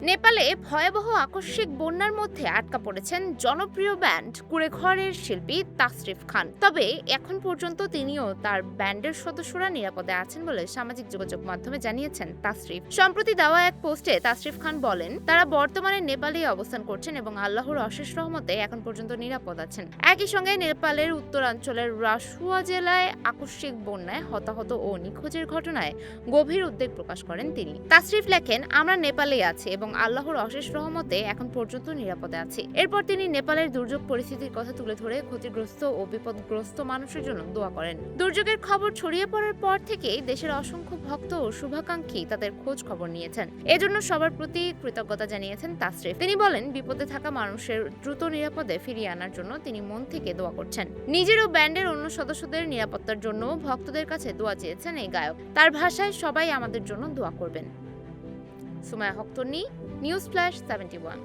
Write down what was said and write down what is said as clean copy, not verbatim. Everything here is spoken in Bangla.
নেপালে ভয়াবহ আকস্মিক বন্যার মধ্যে আটকা পড়েছেন জনপ্রিয় ব্যান্ড কুঁড়েঘরের শিল্পী তাসরিফ খান। তবে এখন পর্যন্ত তিনিও তার ব্যান্ডের সদস্যরা নিরাপদে আছেন বলে সামাজিক যোগাযোগ মাধ্যমে জানিয়েছেন তাসরিফ। সম্প্রতি দেওয়া এক পোস্টে তাসরিফ খান বলেন, তারা বর্তমানে নেপালেই অবস্থান করছেন এবং আল্লাহর অশেষ রহমতে এখন পর্যন্ত নিরাপদ আছেন। একই সঙ্গে নেপালের উত্তরাঞ্চলের রাসুয়া জেলায় আকস্মিক বন্যায় হতাহত ও নিখোঁজের ঘটনায় গভীর উদ্বেগ প্রকাশ করেন তিনি। তাসরিফ লেখেন, আমরা নেপালেই আছি এবং আল্লাহর অশেষ রহমতে এখন পর্যন্ত নিরাপদে আছি। এরপর তিনি নেপালের দুর্যোগ পরিস্থিতির কথা তুলে ধরে ক্ষতিগ্রস্ত ও বিপদগ্রস্ত মানুষের জন্য দোয়া করেন। দুর্যোগের খবর ছড়িয়ে পড়ার পর থেকেই দেশের অসংখ্য ভক্ত ও শুভাকাঙ্ক্ষী তাদের খোঁজ খবর নিয়েছেন। এজন্য সবার প্রতি কৃতজ্ঞতা জানিয়েছেন তাসরিফ। তিনি বলেন, বিপদে থাকা মানুষের দ্রুত নিরাপদে ফিরিয়ে আনার জন্য তিনি মন থেকে দোয়া করছেন। নিজের ও ব্যান্ডের অন্য সদস্যদের নিরাপত্তার জন্য ভক্তদের কাছে দোয়া চেয়েছেন এই গায়ক। তার ভাষায়, সবাই আমাদের জন্য দোয়া করবেন। সুমাইয়া হক তন্নি, নিউজ ফ্ল্যাশ 71।